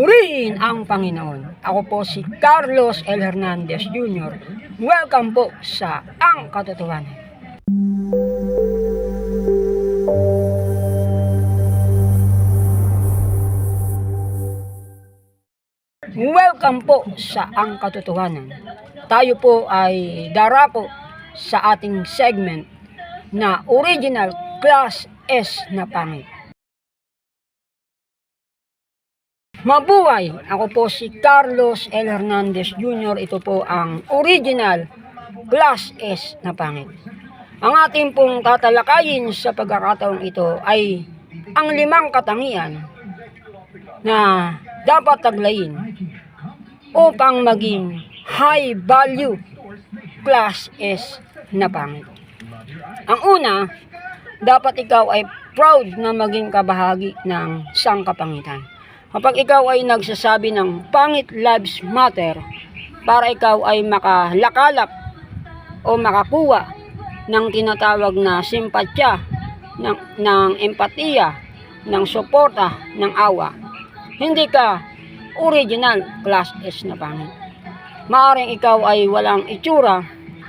Purihin ang Panginoon. Ako po si Carlos L. Hernandez Jr. Welcome po sa Ang Katotohanan. Welcome po sa Ang Katotohanan. Tayo po ay darako sa ating segment na Original Class S na Pangit. Mabuhay! Ako po si Carlos L. Hernandez Jr. Ito po ang Original Class S na Pangit. Ang ating pong tatalakayin sa pagkakataong ito ay ang 5 katangian na dapat taglayin upang maging high value Class S na Pangit. Ang una, dapat ikaw ay proud na maging kabahagi ng sangkapangitan. Kapag ikaw ay nagsasabi ng Pangit Lives Matter para ikaw ay makalakalap o makakuha ng tinatawag na simpatya, ng empatiya, ng suporta, ng awa, hindi ka original Class S na Pangit. Maaring ikaw ay walang itsura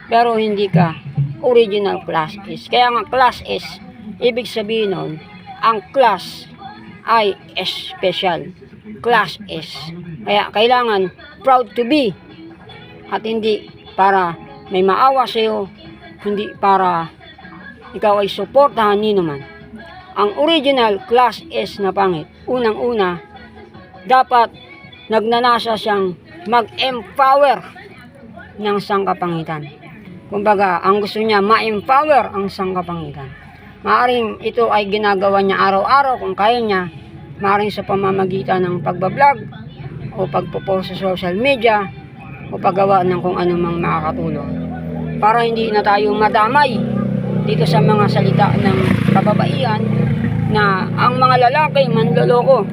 pero hindi ka original Class S. Kaya nga Class S, ibig sabihin nun, ang class ay special. Class S. Kaya kailangan proud to be at hindi para may maawa sa iyo, hindi para ikaw ay suportahan ni naman. Ang original Class S na Pangit, unang-una, dapat nagnanasa siyang mag-empower ng sangkapangitan. Kumbaga, ang gusto niya ma-empower ang sangkapangitan. Maaring ito ay ginagawa niya araw-araw kung kaya niya, maaring sa pamamagitan ng pagbablog o pagpo-post sa social media o paggawa ng kung anumang makakatulong. Para hindi na tayo madamay dito sa mga salita ng kababaihan na ang mga lalaki manloloko.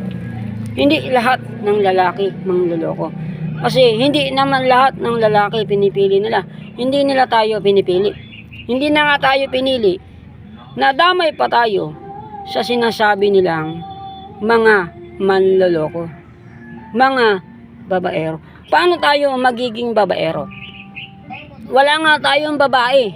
Hindi lahat ng lalaki manloloko. Kasi hindi naman lahat ng lalaki pinipili nila. Hindi nila tayo pinipili. Hindi na nga tayo pinili. Nadamay pa tayo sa sinasabi nilang mga manloloko, mga babaero. Paano tayo magiging babaero? Wala nga tayong babae.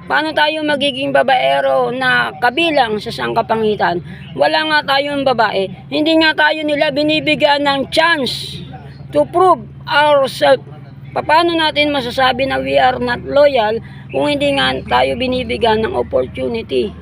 Paano tayo magiging babaero na kabilang sa sangkapangitan? Wala nga tayong babae. Hindi nga tayo nila binibigyan ng chance to prove ourselves. Paano natin masasabi na we are not loyal kung hindi nga tayo binibigyan ng opportunity?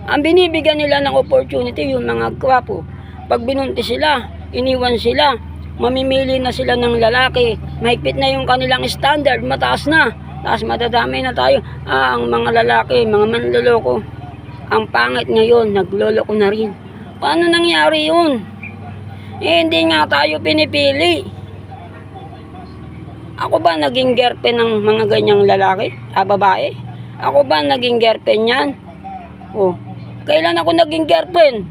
Ang binibigyan nila ng opportunity yung mga gwapo. Pag binunti sila, iniwan sila, mamimili na sila ng lalaki, mahigpit na yung kanilang standard, mataas na, tapos madadamay na tayo. Ang mga lalaki, mga manloloko, ang pangit ngayon, nagloloko na rin. Paano nangyari yun? Hindi nga tayo pinipili. Ako ba naging girlfriend ng mga ganyang lalaki? Babae? Ako ba naging girlfriend yan? Kailan ako naging girlfriend?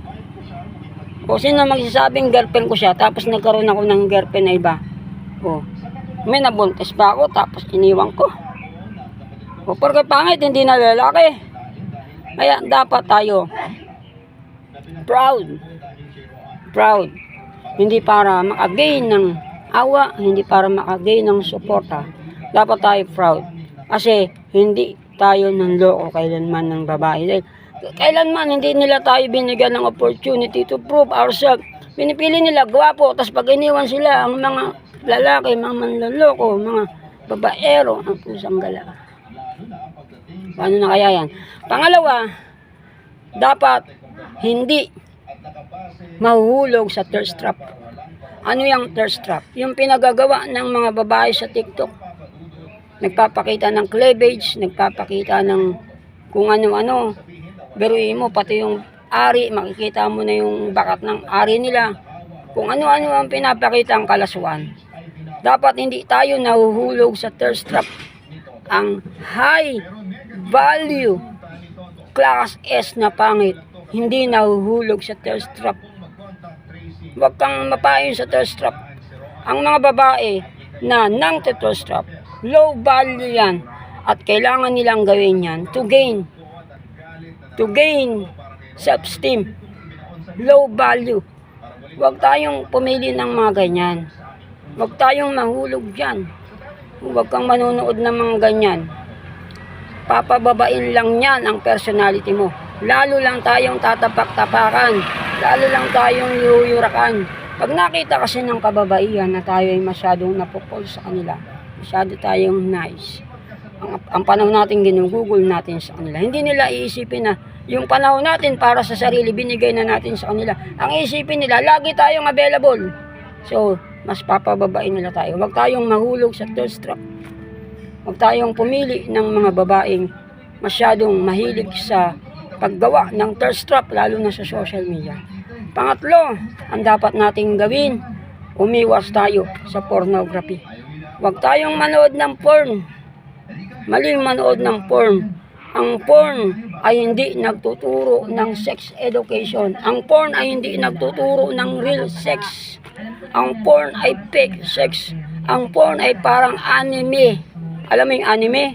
Sino magsasabing girlfriend ko siya tapos nagkaroon ako ng girlfriend na iba? May nabuntis pa ako tapos iniwan ko. Porque pangit, hindi na lalaki. Kaya dapat tayo proud. Hindi para makagain ng awa, hindi para makagain ng suporta. Dapat tayo proud. Kasi hindi tayo nanloko kailanman ng babae. Kailanman hindi nila tayo binigyan ng opportunity to prove ourselves. Pinipili nila gwapo, tapos pag iniwan sila ang mga lalaki, mga manloloko, mga babaero, ang pusang gala. Paano na kaya yan? Pangalawa, dapat hindi mahuhulog sa thirst trap. Ano yung thirst trap? Yung pinagagawa ng mga babae sa TikTok. Nagpapakita ng cleavage, nagpapakita ng kung ano-ano. Biruin mo, pati yung ari, makikita mo na yung bakat ng ari nila. Kung ano-ano ang pinapakita ang kalaswan. Dapat hindi tayo nahuhulog sa thirst trap. Ang high value Class S na Pangit, hindi nahuhulog sa thirst trap. Huwag kang mapain sa thirst trap. Ang mga babae na nang-thirst trap, low value yan. At kailangan nilang gawin yan to gain self-esteem. Low value. Huwag tayong pumili ng mga ganyan. Huwag tayong mahulog dyan. Huwag kang manonood ng mga ganyan. Papababain lang yan ang personality mo. Lalo lang tayong tatapak-tapakan. Lalo lang tayong yuyurakan. Pag nakita kasi ng kababaihan na tayo ay masyadong napupol sa kanila, masyado tayong nice. Ang panahon natin ginugugol natin sa kanila. Hindi nila iisipin na yung panahon natin para sa sarili, binigay na natin sa kanila. Ang iisipin nila, lagi tayong available. So, mas papababain nila tayo. Huwag tayong mahulog sa thirst trap. Huwag tayong pumili ng mga babaeng masyadong mahilig sa paggawa ng thirst trap, lalo na sa social media. Pangatlo, ang dapat nating gawin, umiwas tayo sa pornography. Huwag tayong manood ng porn. Maling manood ng porn. Ang porn ay hindi nagtuturo ng sex education. Ang porn ay hindi nagtuturo ng real sex. Ang porn ay fake sex. Ang porn ay parang anime. Alam mo yung anime?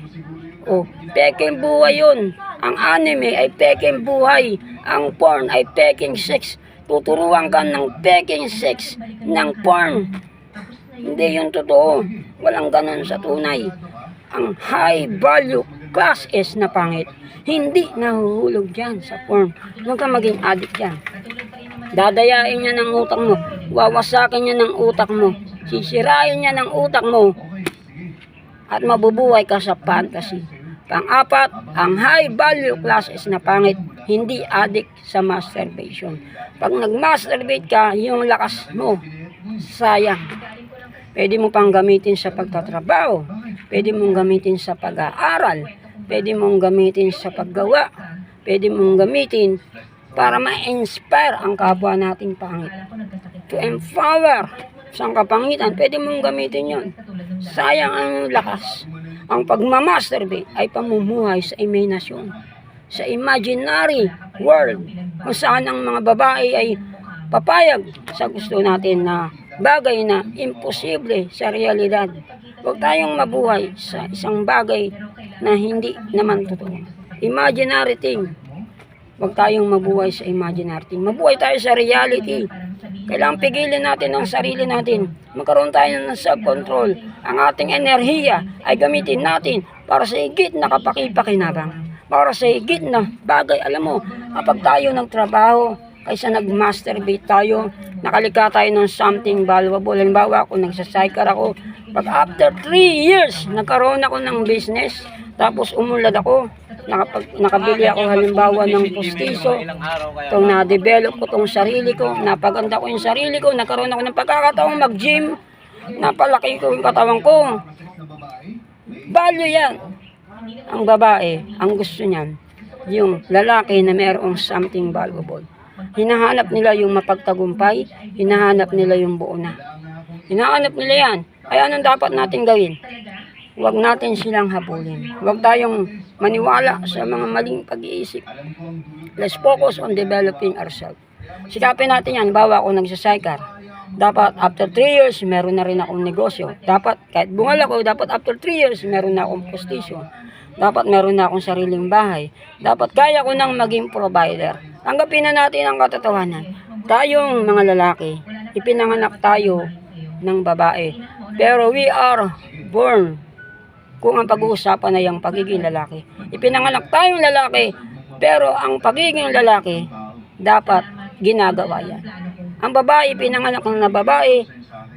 O, peking buhay yun. Ang anime ay peking buhay. Ang porn ay peking sex. Tuturuan ka ng peking sex ng porn. Hindi yun totoo. Walang ganun sa tunay. Ang high value class S na pangit, hindi nahuhulog dyan sa porn. Huwag ka maging addict dyan. Dadayain niya ng utak mo. Wawasakin niya ng utak mo. Sisirain niya ng utak mo. At mabubuhay ka sa fantasy. Pang-apat, ang high value classes na pangit, hindi addict sa masturbation. Pag nag-masturbate ka, yung lakas mo, sayang. Pwede mo pang gamitin sa pagtatrabaho. Pwede mong gamitin sa pag-aaral. Pwede mong gamitin sa paggawa. Pwede mong gamitin para ma-inspire ang kapwa nating pangit. To empower sa kapangitan, pwede mong gamitin yon. Sayang ang lakas. Ang pagmamasturbate ay pamumuhay sa imaginasyon, sa imaginary world, kung saan ang mga babae ay papayag sa gusto natin na bagay na imposible sa realidad. Huwag tayong mabuhay sa isang bagay na hindi naman totoo. Imaginary thing. Huwag tayong mabuhay sa imaginary thing. Mabuhay tayo sa reality. Kailangang pigilin natin ang sarili natin. Magkaroon tayo ng self-control. Ang ating enerhiya ay gamitin natin para sa higit na kapaki-pakinabang. Para sa higit na bagay. Alam mo, kapag tayo nagtrabaho, kaysa nag-masturbate tayo, nakalika tayo ng something valuable. Halimbawa, kung nagsasiker ako, pag after 3 years, nagkaroon ako ng business, tapos umulad ako, nakabili ako halimbawa ng pustiso, itong na-develop ko itong sarili ko, napaganda ko yung sarili ko, nagkaroon ako ng pagkakataong mag-gym, napalaki ko yung katawan ko. Value yan. Ang babae, ang gusto niyan, yung lalaki na mayroong something valuable. Hinahanap nila yung mapagtagumpay, hinahanap nila yung buo na. Hinahanap nila yan. Ay anong dapat natin gawin? Huwag natin silang habulin. Huwag tayong maniwala sa mga maling pag-iisip. Let's focus on developing ourselves. Sikapin natin yan. Bawa ako nagsasiker. Dapat after 3 years, meron na rin akong negosyo. Dapat kahit bungal ako, dapat after 3 years, meron na akong postisyon. Dapat meron na akong sariling bahay. Dapat kaya ko nang maging provider. Tanggapin na natin ang katotohanan. Tayong mga lalaki, ipinanganak tayo ng babae. Pero we are born kung ang pag-uusapan ay ang pagiging lalaki. Ipinanganak tayong lalaki, pero ang pagiging lalaki, dapat ginagawa yan. Ang babae, pinanganak na babae,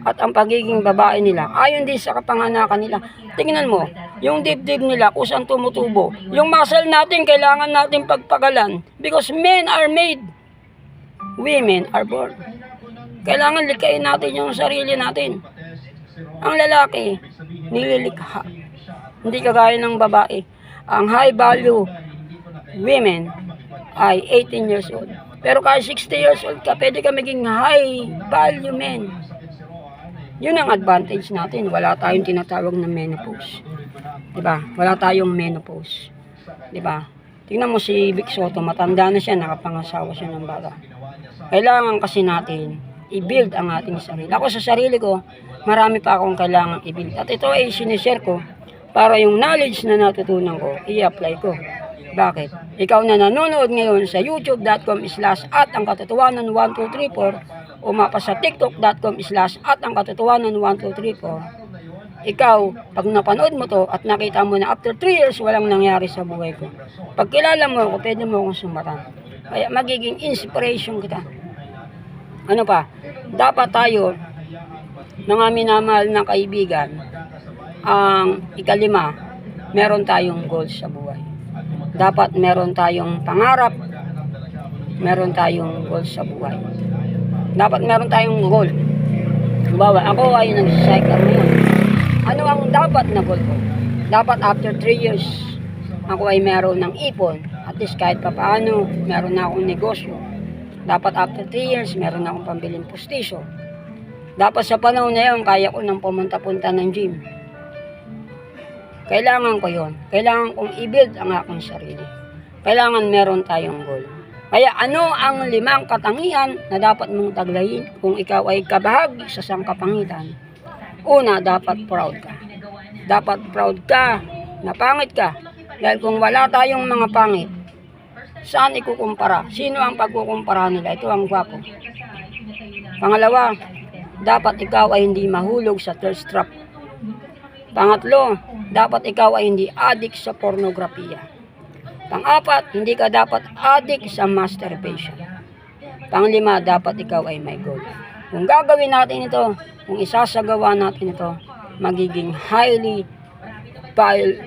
at ang pagiging babae nila, ayon din sa kapanganakan nila. Tingnan mo, yung dibdib nila, kung saan tumutubo. Yung muscle natin, kailangan natin pagpagalan. Because men are made, women are born. Kailangan likayin natin yung sarili natin. Ang lalaki, nililikha. Hindi kagaya ng babae. Ang high value women ay 18 years old. Pero kahit 60 years old ka, pwede ka maging high value men. Yun ang advantage natin. Wala tayong tinatawag na menopause. Diba? Wala tayong menopause. Diba? Tingnan mo si Vic Soto, matanda na siya, nakapangasawa siya ng bata. Kailangan kasi natin i-build ang ating sarili. Ako sa sarili ko, marami pa akong kailangan i-build. At ito ay sinishare ko para yung knowledge na natutunan ko, i-apply ko. Bakit? Ikaw na nanonood ngayon sa youtube.com/@angkatotohanan1234, umapa sa tiktok.com/@angkatotohanan1234. Ikaw, pag napanood mo to at nakita mo na after 3 years walang nangyari sa buhay ko, pag kilala mo ako, pwede mo akong sumatan. Kaya magiging inspiration kita. Ano pa? Dapat tayo, mga minamahal na kaibigan, ang ikalima, meron tayong goals sa buhay. Dapat meron tayong pangarap, meron tayong goals sa buhay. Dapat meron tayong goal. Halimbawa, ako ay nag-cycle ngayon. Ano ang dapat na goal ko? Dapat after 3 years, ako ay meron ng ipon. At least kahit pa paano, meron na akong negosyo. Dapat after 3 years, meron na akong pambiling postisyo. Dapat sa panahon na yun, kaya ko nang pumunta-punta ng gym. Kailangan ko yon. Kailangan kong i-build ang aking sarili. Kailangan meron tayong goal. Kaya ano ang 5 katangian na dapat mong taglayin kung ikaw ay kabahagi sa sangkapangitan? Una, dapat proud ka. Dapat proud ka na pangit ka. Dahil kung wala tayong mga pangit, saan ikukumpara? Sino ang pagkukumpara nila? Ito ang gwapo. Pangalawa, dapat ikaw ay hindi mahulog sa thirst trap. Pangatlo, dapat ikaw ay hindi addict sa pornografiya. Pang-apat, hindi ka dapat addict sa masturbation. Pang-5, dapat ikaw ay may goal. Kung gagawin natin ito, kung isasagawa natin ito, magiging highly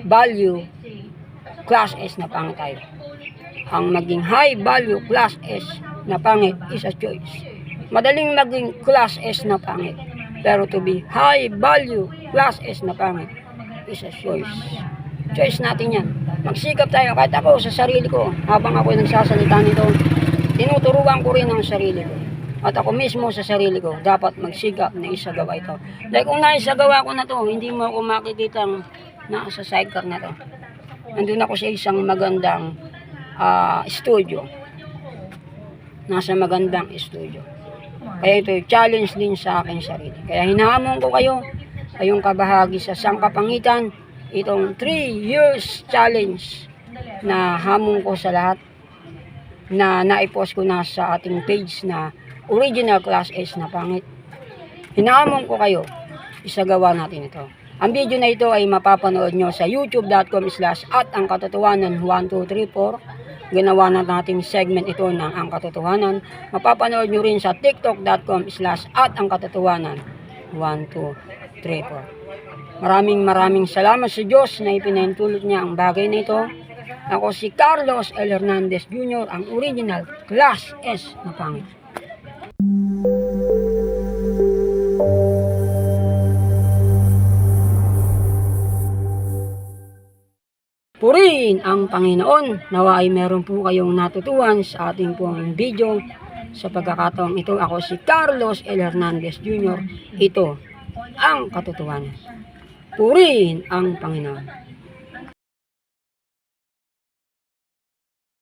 value class S na pangit tayo. Ang maging high value class S na pangit is a choice. Madaling maging class S na pangit, pero to be high value class S na pangit is a choice. Choice natin yan. Magsikap tayo. Kahit ako sa sarili ko, habang ako nagsasalita nito, tinuturuan ko rin ang sarili ko. At ako mismo sa sarili ko, dapat magsikap na isagawa ito. Like kung naisagawa ko na to, hindi mo ako makikita nasa sidecar na to. Nandun ako sa isang magandang studio. Nasa magandang studio. Kaya ito challenge din sa aking sarili. Kaya hinahamon ko kayo, kayong kabahagi sa sangkapangitan, itong 3 years challenge na hamon ko sa lahat na naipost ko na sa ating page na original class S na pangit. Hinahamon ko kayo, isagawa natin ito. Ang video na ito ay mapapanood nyo sa youtube.com/@angkatotohanan1234. Ginawa na natin segment ito ng Ang Katotohanan. Mapapanood nyo rin sa tiktok.com/@angkatotohanan1234. Maraming salamat sa Diyos na ipinahintulot niya ang bagay na ito. Ako si Carlos L. Hernandez Jr., ang original class S na pangit. Purihin ang Panginoon. Nawa ay meron po kayong natutuhan sa ating pong video. Sa pagkakataong ito, ako si Carlos L. Hernandez Jr. Ito ang katotohanan. Purihin ang Panginoon.